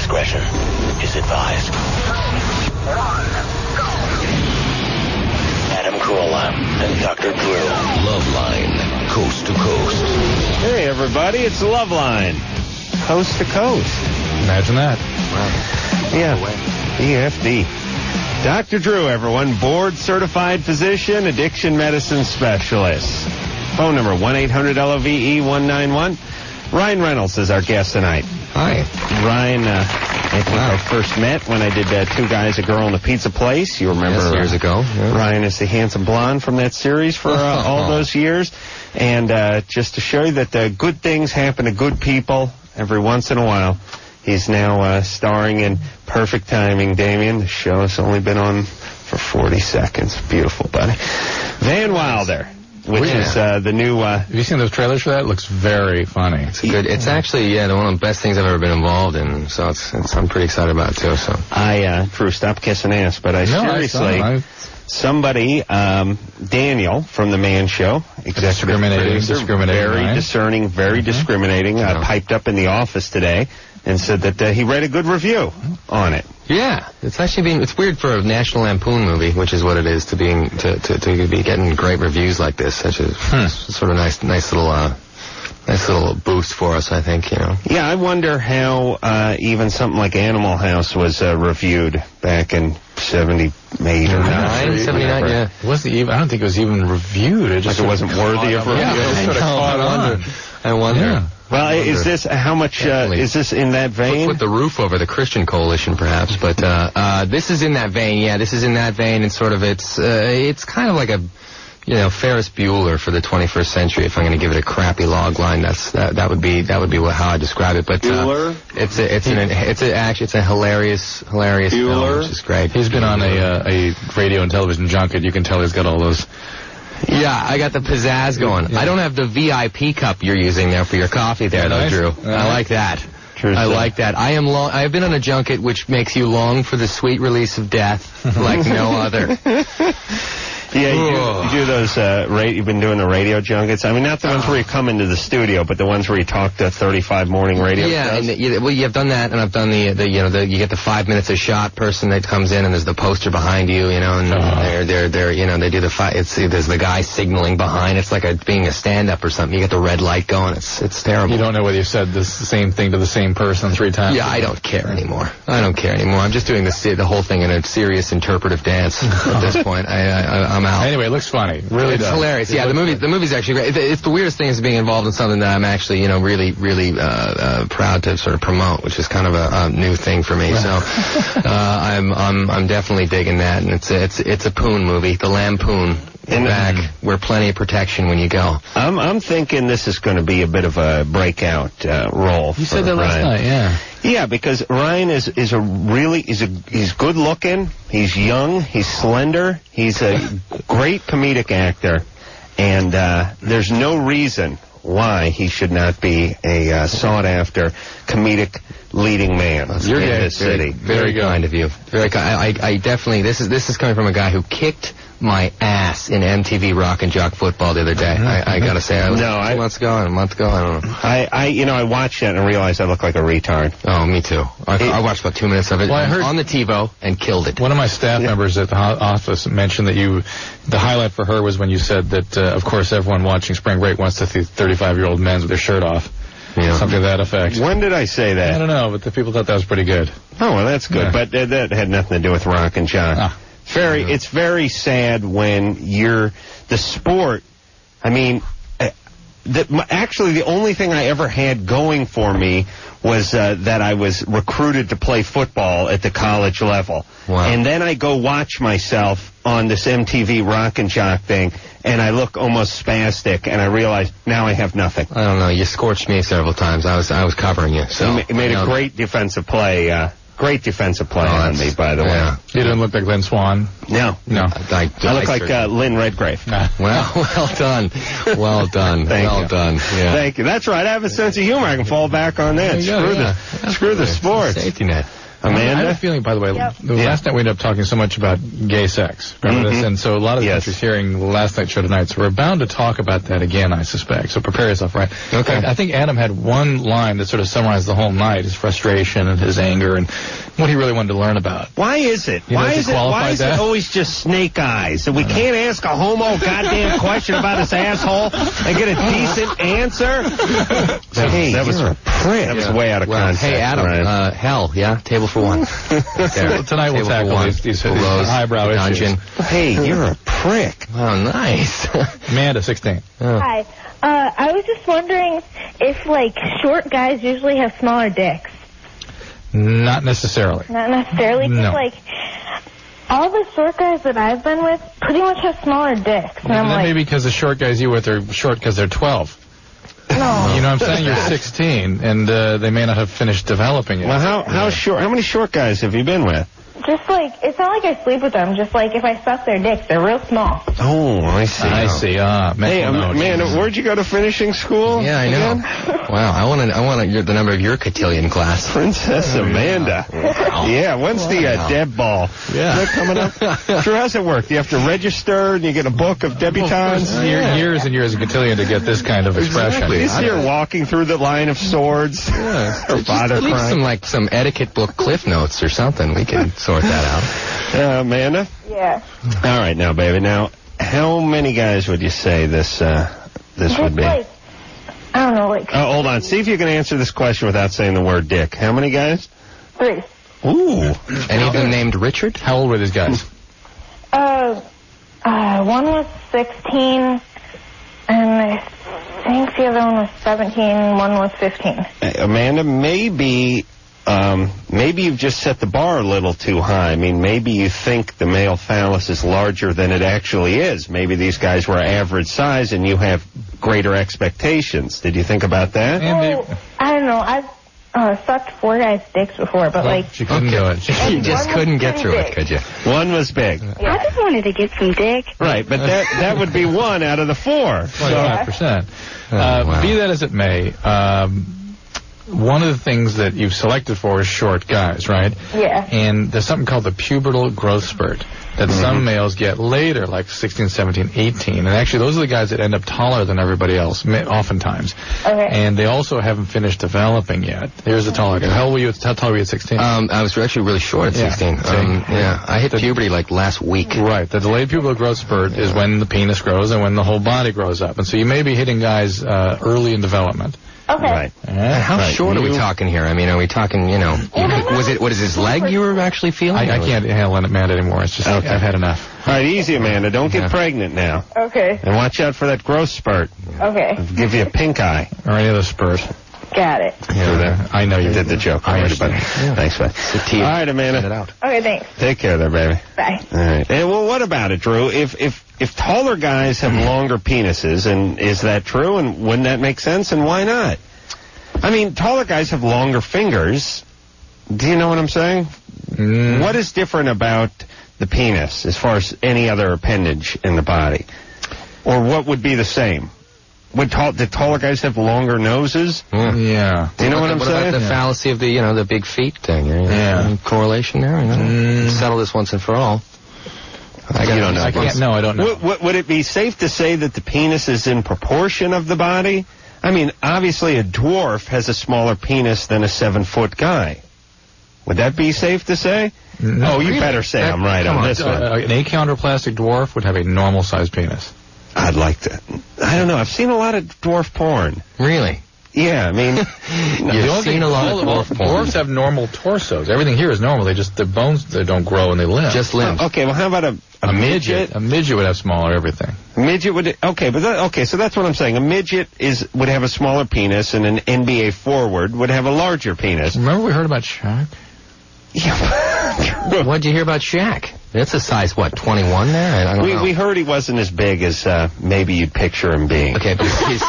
discretion is advised. Adam Carolla and Dr. Drew. Loveline, coast to coast. Hey, everybody, it's Loveline, coast to coast. Imagine that. Wow. Yeah, EFD. Dr. Drew, everyone, board-certified physician, addiction medicine specialist. Phone number 1-800-LOVE-191. Ryan Reynolds is our guest tonight. Hi. Ryan, I think I first met when I did Two Guys, a Girl, in the Pizza Place. You remember? Yes, years ago. Yeah. Ryan is the handsome blonde from that series for all those years. And just to show you that good things happen to good people every once in a while, he's now starring in Perfect Timing, Damien. The show has only been on for 40 seconds. Beautiful, buddy. Van Wilder, which is the new... Have you seen those trailers for that? It looks very funny. It's good. It's actually, one of the best things I've ever been involved in. So I'm pretty excited about it, too. So Drew, stop kissing ass, but seriously... Somebody, Daniel from The Man Show, executive producer, very discerning, very discriminating, piped up in the office today and said that he read a good review on it. Yeah, it's weird for a National Lampoon movie, which is what it is, to be getting great reviews like this. Such a sort of nice little boost for us, I think, Yeah, I wonder how even something like Animal House was reviewed back in 78 or 9. 79, yeah. It wasn't even, I don't think it was even reviewed. It just it wasn't worthy of review. Yeah, it sort of caught on. I wonder. Yeah. Well, is this, how much, is this in that vein? Put the roof over the Christian Coalition, perhaps, but this is in that vein, this is in that vein, and sort of it's kind of like a, Ferris Bueller for the 21st century. If I'm going to give it a crappy log line, that would be how I describe it. But it's a hilarious film, which is great. He's been on a radio and television junket. You can tell he's got all those. Yeah, I got the pizzazz going. Yeah. I don't have the VIP cup you're using there for your coffee there, though, Drew. I like that. I like that. I've been on a junket which makes you long for the sweet release of death like no other. Yeah, you do those, you've been doing the radio junkets. I mean, not the ones where you come into the studio, but the ones where you talk to 35 morning radio shows. Yeah, you've done that, and I've done you get the 5 minutes a shot person that comes in, and there's the poster behind you, and they're they do there's the guy signaling behind. It's like being a stand-up or something. You get the red light going. It's terrible. You don't know whether you said the same thing to the same person 3 times. Yeah, I don't care anymore. I'm just doing the whole thing in a serious interpretive dance at this point. I'm out. Anyway, it looks funny. Really it's does. Hilarious. Yeah, the movie's actually great. It's the weirdest thing is being involved in something that I'm actually, really proud to sort of promote, which is kind of a new thing for me. So, I'm definitely digging that, and it's a poon movie, the Lampoon. In back, wear plenty of protection when you go. I'm thinking this is going to be a bit of a breakout role. You said that last night, yeah. Yeah, because Ryan is he's good looking, he's young, he's slender, he's a great comedic actor, and there's no reason why he should not be a sought after comedic leading man in this city. Very kind of you. Very kind. I definitely this is coming from a guy who kicked my ass in MTV Rock and Jock Football the other day. I gotta say, a month ago, I don't know. I watched that and realized I look like a retard. Oh, me too. I watched about 2 minutes of it on the TiVo and killed it. One of my staff members at the office mentioned that the highlight for her was when you said that, of course, everyone watching Spring Break wants to see 35-year-old men with their shirt off. Yeah. Something to that effect. When did I say that? I don't know, but the people thought that was pretty good. Oh, well, that's good. Yeah. But that had nothing to do with Rock and Jock. It's very sad when the sport. I mean, actually, the only thing I ever had going for me was that I was recruited to play football at the college level. Wow. And then I go watch myself on this MTV Rock and Jock thing, and I look almost spastic, and I realize now I have nothing. I don't know. You scorched me several times. I was covering you. So you made a great defensive play. Great defensive play on me, by the way. You didn't look like Lynn Swan. No. I look like Lynn Redgrave. Well done. Well done. Thank you. Yeah. Thank you. That's right. I have a sense of humor. I can fall back on that. Screw the sport. Safety net. Amanda? I have a feeling, by the way, last night we ended up talking so much about gay sex. Remember this? And so a lot of the country's hearing last night's show tonight, so we're bound to talk about that again, I suspect. So prepare yourself, right? Okay. I think Adam had one line that sort of summarized the whole night, his frustration and his anger and what he really wanted to learn about. Why is it? Why is it always just snake eyes? And we can't ask a homo goddamn question about his asshole and get a decent answer? That was a prick. That was way out of context. Hey, Adam, hell, yeah? Table for one. Tonight we'll tackle these eyebrow issues. Hey, you're a prick. Oh, nice. Amanda, 16. Hi. I was just wondering if, like, short guys usually have smaller dicks. Not necessarily. Not necessarily? No. Like, all the short guys that I've been with pretty much have smaller dicks. And I'm like, maybe because the short guys you with are short because they're 12. No. You know what I'm saying? You're 16, and they may not have finished developing yet. Well, how many short guys have you been with? Just like, it's not like I sleep with them. Just like if I suck their dicks, they're real small. Oh, I see. I see. Hey, man, where'd you go to finishing school? Yeah, I know. Wow, I want the number of your cotillion class. Princess Amanda. Wow. Yeah, when's the Deb ball? Yeah. Is that coming up? Sure, how's it work? Do you have to register and you get a book of debutantes? Years and years of cotillion to get this kind of expression. Exactly. He's here walking through the line of swords. Yeah. Her father crying. Some etiquette book cliff notes or something. We can sort that out. Amanda? Yeah. All right, now, baby. Now, how many guys would you say this would be? Like, I don't know, like... hold on. See if you can answer this question without saying the word dick. How many guys? 3. Ooh. Any of them named Richard? How old were these guys? One was 16, and I think the other one was 17, one was 15. Amanda, maybe you've just set the bar a little too high. I mean, maybe you think the male phallus is larger than it actually is. Maybe these guys were average size and you have greater expectations. Did you think about that? I don't know. I've sucked 4 guys' dicks before, but like... She couldn't do it. You just couldn't get through it, could you? One was big. Yeah. I just wanted to get some dick. Right, but that would be 1 out of the 4. 25%. Wow. Be that as it may, one of the things that you've selected for is short guys, right? Yeah. And there's something called the pubertal growth spurt that some males get later, like 16, 17, 18. And actually, those are the guys that end up taller than everybody else, oftentimes. Okay. And they also haven't finished developing yet. Here's the taller guy. How tall were you at 16? I was actually really short at 16. Yeah. I hit puberty like last week. Right. The delayed pubertal growth spurt is when the penis grows and when the whole body grows up. And so you may be hitting guys early in development. Okay. Right. How short are we talking here? I mean, are we talking, what is his leg you were actually feeling? I can't handle Amanda anymore. It's just, I've had enough. All right, easy, Amanda. Don't get pregnant now. Okay. And watch out for that growth spurt. Okay. It'll give you a pink eye. Or any other spurt. Got it. Yeah, I know you did the joke. I understand. Thanks, man. All right, Amanda. Okay, thanks. Take care there, baby. Bye. All right. And, well, what about it, Drew? If taller guys have longer penises, and is that true? And wouldn't that make sense? And why not? I mean, taller guys have longer fingers. Do you know what I'm saying? What is different about the penis as far as any other appendage in the body? Or what would be the same? Did taller guys have longer noses? Yeah. Do you know what I'm saying? What about the fallacy of the big feet thing? Any correlation there? Settle this once and for all. You don't know. I don't know. Would it be safe to say that the penis is in proportion of the body? I mean, obviously a dwarf has a smaller penis than a 7-foot guy. Would that be safe to say? No, oh, you better say I'm right on this one. An achondroplastic dwarf would have a normal-sized penis. I'd like to. I don't know. I've seen a lot of dwarf porn. Really? Yeah, I mean... You've seen a lot of dwarf porn. Dwarfs have normal torsos. Everything here is normal. Their bones, they don't grow and they limp. Just limbs. Okay, well, how about a midget? A midget would have smaller everything. A midget would... Okay, so that's what I'm saying. A midget would have a smaller penis, and an NBA forward would have a larger penis. Remember we heard about Shaq? Yeah. What'd you hear about Shaq? That's a size, 21 there? I don't know. We heard he wasn't as big as maybe you'd picture him being. Okay, but his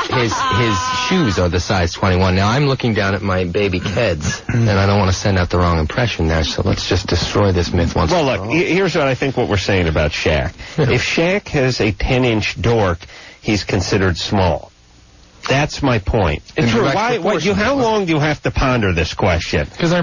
shoes are the size 21. Now, I'm looking down at my baby Keds, and I don't want to send out the wrong impression there, so let's just destroy this myth once and for all. Well, look, here's what we're saying about Shaq. If Shaq has a 10-inch dork, he's considered small. That's my point. Drew, how long do you have to ponder this question? Because